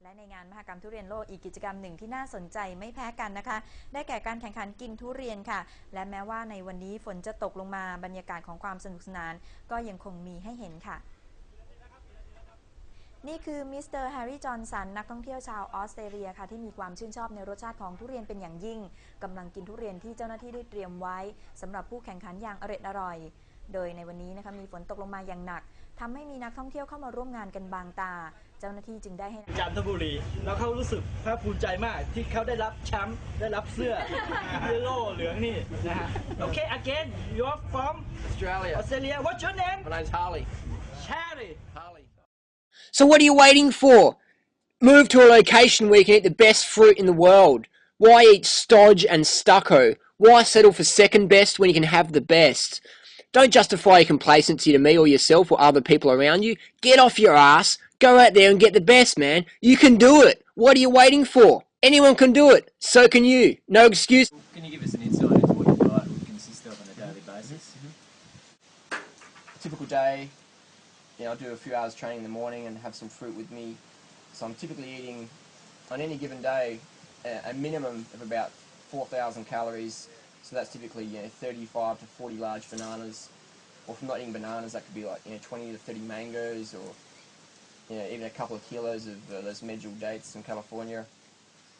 และในงานมหกรรมทุเรียนโลกอีกกิจกรรมหนึ่งที่น่าสนใจไม่แพ้กันนะคะได้แก่การแข่งขันกินทุเรียนค่ะและแม้ว่าในวันนี้ฝนจะตกลงมาบรรยากาศของความสนุกสนานก็ยังคงมีให้เห็นค่ะนี่คือมิสเตอร์แฮร์รี่จอห์นสันนักท่องเที่ยวชาวออสเตรเลียค่ะที่มีความชื่นชอบในรสชาติของทุเรียนเป็นอย่างยิ่งกำลังกินทุเรียนที่เจ้าหน้าที่ได้เตรียมไว้สำหรับผู้แข่งขันอย่างอร่อยโดยในวันนี้นะคะมีฝนตกลงมาอย่างหนักทำให้มีนักท่องเที่ยวเข้ามาร่วมงานกันบางตาเจ้าหน้าที่จึงได้ให้จันทบุรีแล้วเขารู้สึกภาคภูมิใจมากที่เขาได้รับแชมป์ได้รับเสื้อโล่เหลืองนี่นะฮะโอเค again you're from Australia what's your name My name's Harley. Harley So what are you waiting for? Move to a location where you can eat the best fruit in the world. Why eat stodge and stucco? Why settle for second best when you can have the best? Don't justify your complacency to me or yourself or other people around you. Get off your ass. Go out there and get the best, man. You can do it. What are you waiting for? Anyone can do it. So can you. No excuse. Can you give us an insight into what your diet would consist of on a daily basis? Typical day, I'll do a few hours training in the morning and have some fruit with me. So I'm typically eating, on any given day, a minimum of about 4,000 calories. So that's typically 35 to 40 large bananas. Or if I'm not eating bananas, that could be like 20 to 30 mangoes, or even a couple of kilos of those medjool dates from California,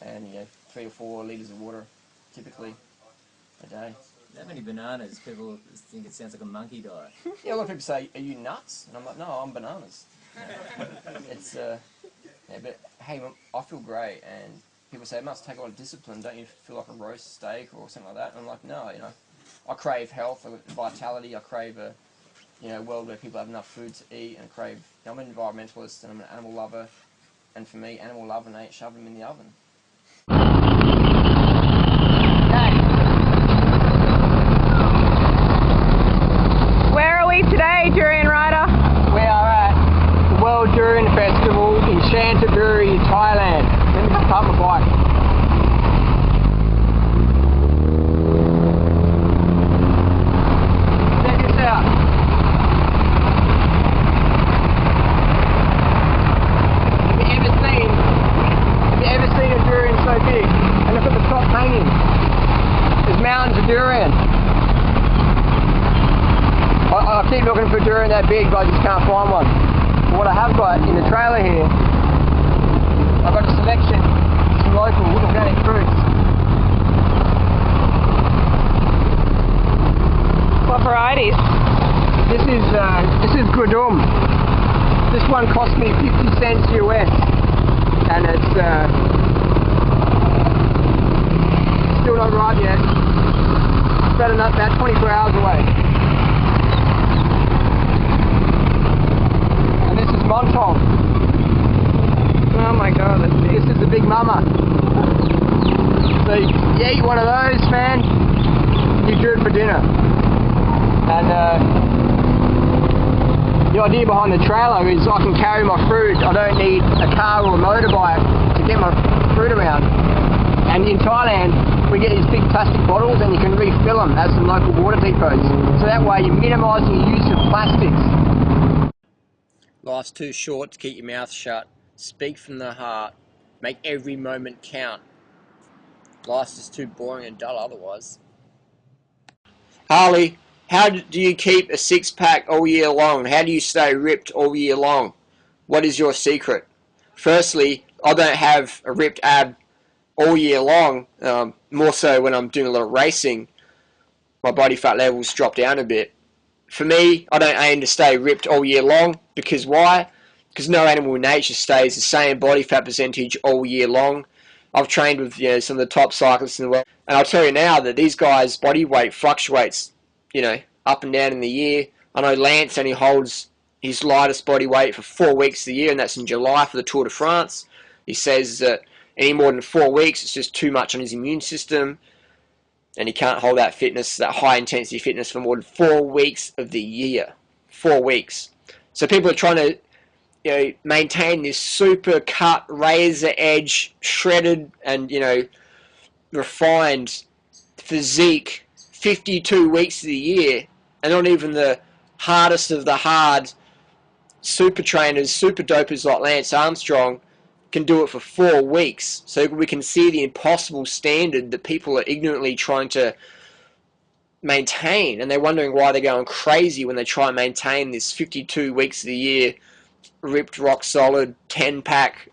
and 3 or 4 litres of water, typically, a day. That many bananas, people think it sounds like a monkey diet. Yeah, a lot of people say, "Are you nuts?" And I'm like, "No, I'm bananas." It's but hey, I feel great, and people say it must take a lot of discipline. Don't you feel like a roast steak or something like that? And I'm like, no, I crave health, vitality. I crave a world where people have enough food to eat, and crave. I'm an environmentalist and I'm an animal lover, and for me, animal love and ain't shove them in the oven. Where are we today, Durianrider? We are at the World Durian Festival in Chanthaburi, Thailand. Let me just park my bike. Check this out. Have you ever seen a durian so big? And look at the top hanging. There's mountains of durian. I keep looking for durian that big, but I just can't find one. But what I have got in the trailer here, I've got a selection of some local organic fruits. What varieties? This is Gudum. This one cost me 50 cents US, and it's still not ripe yet. It's about 24 hours away. Montong. Oh my god, that's big. This is the big mama. So you eat one of those, man, you do it for dinner. And the idea behind the trailer is I can carry my fruit. I don't need a car or a motorbike to get my fruit around. And in Thailand, we get these big plastic bottles and you can refill them at some local water depots. So that way you're minimising your use of plastics. Life's too short to keep your mouth shut. Speak from the heart. Make every moment count. Life's just too boring and dull otherwise. Harley, how do you keep a six-pack all year long? How do you stay ripped all year long? What is your secret? Firstly, I don't have a ripped ab all year long. More so when I'm doing a lot of racing. My body fat levels drop down a bit. For me, I don't aim to stay ripped all year long, because why? Because no animal in nature stays the same body fat percentage all year long. I've trained with some of the top cyclists in the world, and I'll tell you now that these guys' body weight fluctuates, up and down in the year. I know Lance only holds his lightest body weight for 4 weeks of the year, and that's in July for the Tour de France. He says that any more than 4 weeks, it's just too much on his immune system. And he can't hold that fitness, that high-intensity fitness, for more than 4 weeks of the year. 4 weeks. So people are trying to, maintain this super cut, razor-edge, shredded, and, refined physique 52 weeks of the year, and not even the hardest of the hard super trainers, super dopers like Lance Armstrong can do it for 4 weeks. So we can see the impossible standard that people are ignorantly trying to maintain, and they're wondering why they're going crazy when they try and maintain this 52 weeks of the year, ripped, rock solid, 10-pack,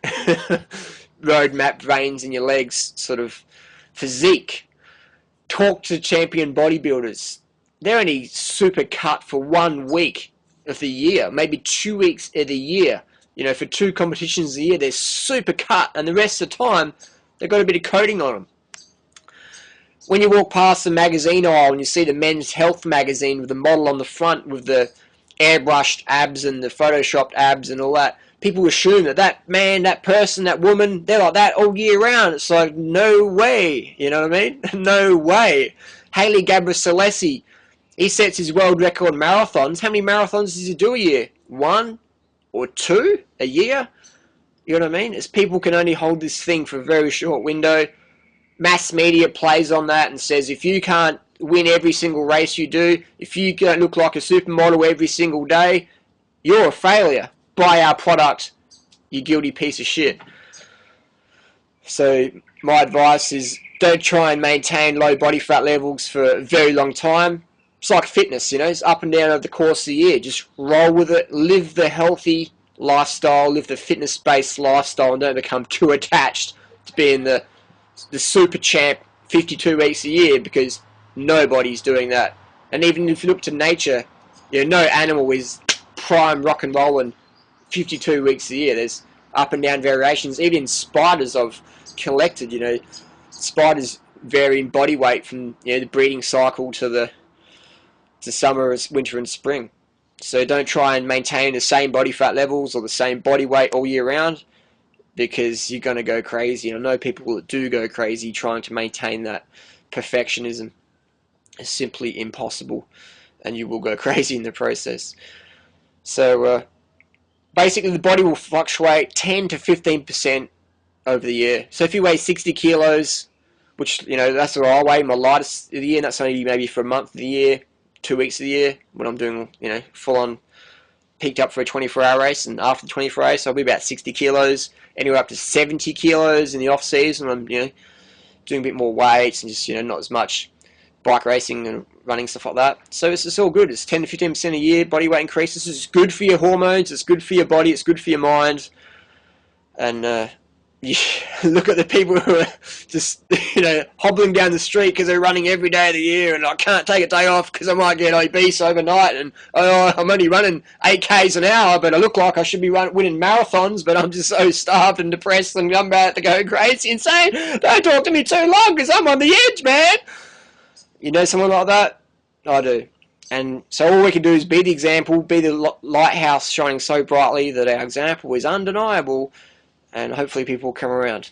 roadmap veins in your legs sort of physique. Talk to champion bodybuilders. They're only super cut for 1 week of the year, maybe 2 weeks of the year. You know, for 2 competitions a year, they're super cut, and the rest of the time, they've got a bit of coating on them. When you walk past the magazine aisle and you see the Men's Health magazine with the model on the front with the airbrushed abs and the photoshopped abs and all that, people assume that that man, that person, that woman, they're like that all year round. It's like, no way, you know what I mean? No way. Haile Gebrselassie, he sets his world record in marathons. How many marathons does he do a year? 1 or 2 a year? You know what I mean? As people can only hold this thing for a very short window. Mass media plays on that and says, if you can't win every single race you do, if you don't look like a supermodel every single day, you're a failure. Buy our product, you guilty piece of shit. So my advice is, don't try and maintain low body fat levels for a very long time. It's like fitness, you know, it's up and down over the course of the year. Just roll with it, live the healthy lifestyle, live the fitness-based lifestyle, and don't become too attached to being the super champ 52 weeks a year, because nobody's doing that. And even if you look to nature, you know, no animal is prime rock and rolling 52 weeks a year. There's up and down variations. Even spiders I've collected, you know, spiders vary in body weight from, you know, the breeding cycle to summer, winter and spring. So don't try and maintain the same body fat levels or the same body weight all year round, because you're going to go crazy. And I know people that do go crazy trying to maintain that perfectionism. It's simply impossible, and you will go crazy in the process. So basically the body will fluctuate 10 to 15% over the year. So if you weigh 60 kilos, which, you know, that's what I weigh, my lightest of the year, and that's only maybe for a month of the year, 2 weeks of the year, when I'm doing, you know, full on peaked up for a 24-hour race, and after the 24 hours, I'll be about 60 kilos, anywhere up to 70 kilos in the off season. I'm, you know, doing a bit more weights and just, you know, not as much bike racing and running, stuff like that. So it's all good. It's 10 to 15% a year body weight increases. It's good for your hormones. It's good for your body. It's good for your mind. And you look at the people who are just, you know, hobbling down the street because they're running every day of the year, and I can't take a day off because I might get obese overnight, and oh, I'm only running 8Ks an hour, but I look like I should be winning marathons, but I'm just so starved and depressed and I'm about to go crazy and saying, don't talk to me too long because I'm on the edge, man. You know someone like that? I do. And so all we can do is be the example, be the lighthouse shining so brightly that our example is undeniable, and hopefully people will come around.